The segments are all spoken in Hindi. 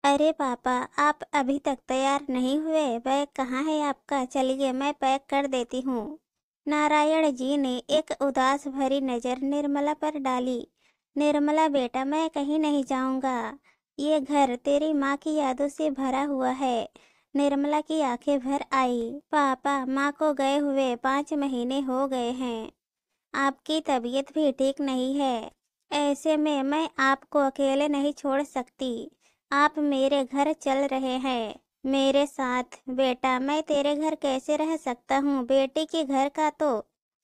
अरे पापा, आप अभी तक तैयार नहीं हुए? बैग कहाँ है आपका? चलिए मैं पैक कर देती हूँ। नारायण जी ने एक उदास भरी नज़र निर्मला पर डाली। निर्मला बेटा, मैं कहीं नहीं जाऊंगा। ये घर तेरी माँ की यादों से भरा हुआ है। निर्मला की आंखें भर आई। पापा, माँ को गए हुए 5 महीने हो गए हैं। आपकी तबीयत भी ठीक नहीं है। ऐसे में मैं आपको अकेले नहीं छोड़ सकती। आप मेरे घर चल रहे हैं मेरे साथ। बेटा, मैं तेरे घर कैसे रह सकता हूँ? बेटी के घर का तो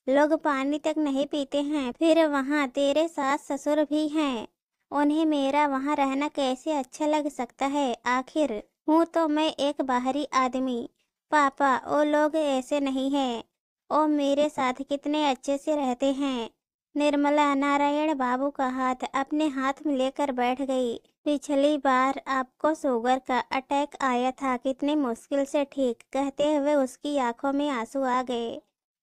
लोग पानी तक नहीं पीते हैं, फिर वहाँ तेरे सास ससुर भी हैं। उन्हें मेरा वहाँ रहना कैसे अच्छा लग सकता है? आखिर हूँ तो मैं एक बाहरी आदमी। पापा, वो लोग ऐसे नहीं हैं। ओ मेरे साथ कितने अच्छे से रहते हैं। निर्मला नारायण बाबू का हाथ अपने हाथ में लेकर बैठ गई। पिछली बार आपको शुगर का अटैक आया था, कितनी मुश्किल से ठीक कहते हुए उसकी आंखों में आंसू आ गए।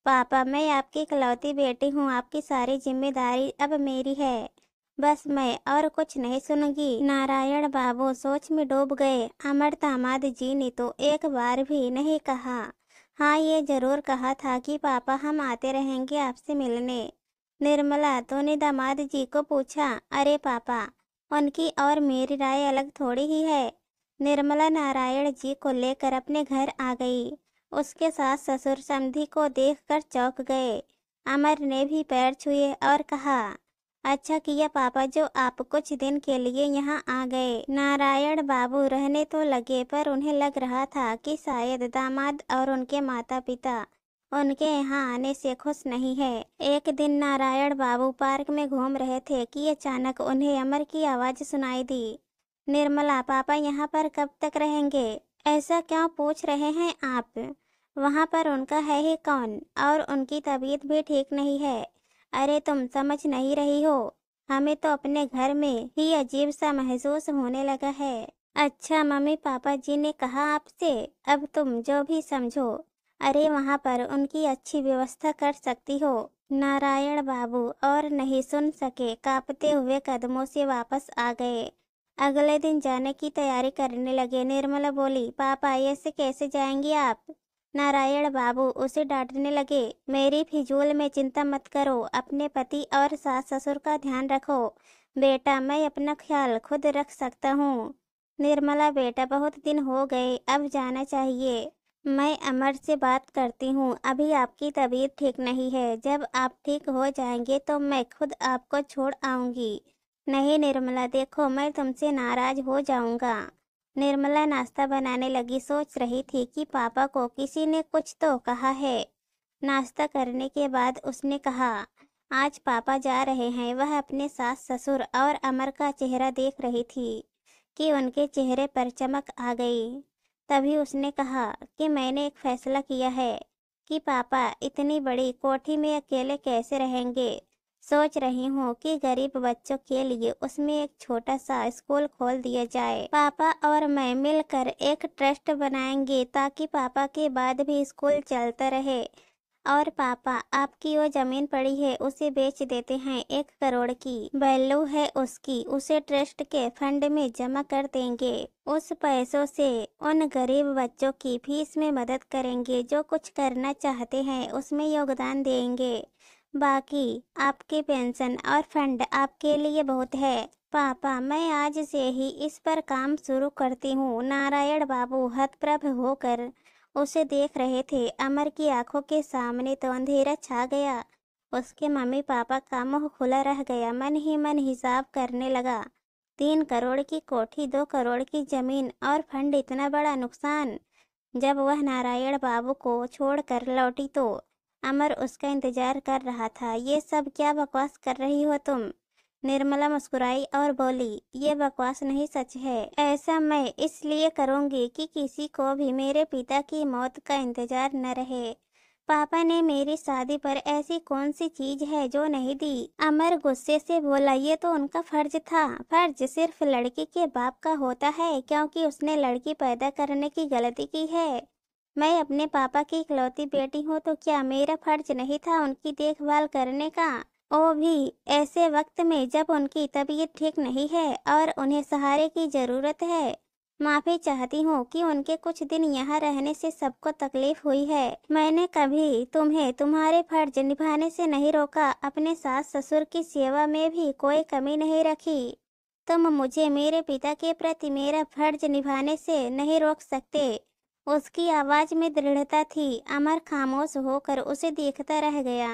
पापा, मैं आपकी इकलौती बेटी हूँ, आपकी सारी जिम्मेदारी अब मेरी है। बस मैं और कुछ नहीं सुनूंगी। नारायण बाबू सोच में डूब गए। अमर दामाद जी ने तो एक बार भी नहीं कहा। हाँ, ये जरूर कहा था कि पापा हम आते रहेंगे आपसे मिलने। निर्मला तो ने दामाद जी को पूछा, अरे पापा, उनकी और मेरी राय अलग थोड़ी ही है। निर्मला नारायण जी को लेकर अपने घर आ गई। उसके सास ससुर समधी को देखकर चौंक गए। अमर ने भी पैर छुए और कहा, अच्छा किया पापा जो आप कुछ दिन के लिए यहाँ आ गए। नारायण बाबू रहने तो लगे, पर उन्हें लग रहा था कि शायद दामाद और उनके माता पिता उनके यहाँ आने से खुश नहीं है। एक दिन नारायण बाबू पार्क में घूम रहे थे कि अचानक उन्हें अमर की आवाज सुनाई दी। निर्मला, पापा यहाँ पर कब तक रहेंगे? ऐसा क्यों पूछ रहे हैं आप? वहाँ पर उनका है ही कौन? और उनकी तबीयत भी ठीक नहीं है। अरे तुम समझ नहीं रही हो, हमें तो अपने घर में ही अजीब सा महसूस होने लगा है। अच्छा, मम्मी पापा जी ने कहा आपसे? अब तुम जो भी समझो। अरे वहाँ पर उनकी अच्छी व्यवस्था कर सकती हो। नारायण बाबू और नहीं सुन सके, कांपते हुए कदमों से वापस आ गए। अगले दिन जाने की तैयारी करने लगे। निर्मला बोली, पापा ऐसे कैसे जाएंगी आप? नारायण बाबू उसे डांटने लगे, मेरी फिजूल में चिंता मत करो, अपने पति और सास ससुर का ध्यान रखो। बेटा, मैं अपना ख्याल खुद रख सकता हूँ। निर्मला बेटा, बहुत दिन हो गए, अब जाना चाहिए। मैं अमर से बात करती हूँ, अभी आपकी तबीयत ठीक नहीं है। जब आप ठीक हो जाएंगे तो मैं खुद आपको छोड़ आऊंगी। नहीं निर्मला, देखो मैं तुमसे नाराज हो जाऊंगा। निर्मला नाश्ता बनाने लगी। सोच रही थी कि पापा को किसी ने कुछ तो कहा है। नाश्ता करने के बाद उसने कहा, आज पापा जा रहे हैं। वह अपने सास ससुर और अमर का चेहरा देख रही थी कि उनके चेहरे पर चमक आ गई। तभी उसने कहा कि मैंने एक फैसला किया है कि पापा इतनी बड़ी कोठी में अकेले कैसे रहेंगे। सोच रही हूँ कि गरीब बच्चों के लिए उसमें एक छोटा सा स्कूल खोल दिया जाए। पापा और मैं मिलकर एक ट्रस्ट बनाएंगे ताकि पापा के बाद भी स्कूल चलता रहे। और पापा, आपकी वो जमीन पड़ी है, उसे बेच देते हैं। 1 करोड़ की वैल्यू है उसकी, उसे ट्रस्ट के फंड में जमा कर देंगे। उस पैसों से उन गरीब बच्चों की फीस में मदद करेंगे। जो कुछ करना चाहते हैं उसमें योगदान देंगे। बाकी आपके पेंशन और फंड आपके लिए बहुत है। पापा, मैं आज से ही इस पर काम शुरू करती हूँ। नारायण बाबू हतप्रभ होकर उसे देख रहे थे। अमर की आंखों के सामने तो अंधेरा छा गया। उसके मम्मी पापा का मुंह खुला रह गया। मन ही मन हिसाब करने लगा। 3 करोड़ की कोठी, 2 करोड़ की जमीन और फंड, इतना बड़ा नुकसान। जब वह नारायण बाबू को छोड़कर लौटी तो अमर उसका इंतजार कर रहा था। ये सब क्या बकवास कर रही हो तुम? निर्मला मुस्कुराई और बोली, ये बकवास नहीं, सच है। ऐसा मैं इसलिए करूंगी कि किसी को भी मेरे पिता की मौत का इंतजार न रहे। पापा ने मेरी शादी पर ऐसी कौन सी चीज है जो नहीं दी? अमर गुस्से से बोला, ये तो उनका फर्ज था। फर्ज सिर्फ लड़की के बाप का होता है क्योंकि उसने लड़की पैदा करने की गलती की है। मैं अपने पापा की इकलौती बेटी हूँ, तो क्या मेरा फर्ज नहीं था उनकी देखभाल करने का? वो भी ऐसे वक्त में जब उनकी तबीयत ठीक नहीं है और उन्हें सहारे की जरूरत है। माफ़ी चाहती हूँ कि उनके कुछ दिन यहाँ रहने से सबको तकलीफ हुई है। मैंने कभी तुम्हें तुम्हारे फर्ज निभाने से नहीं रोका, अपने सास ससुर की सेवा में भी कोई कमी नहीं रखी। तुम मुझे मेरे पिता के प्रति मेरा फर्ज निभाने से नहीं रोक सकते। उसकी आवाज़ में दृढ़ता थी। अमर खामोश होकर उसे देखता रह गया।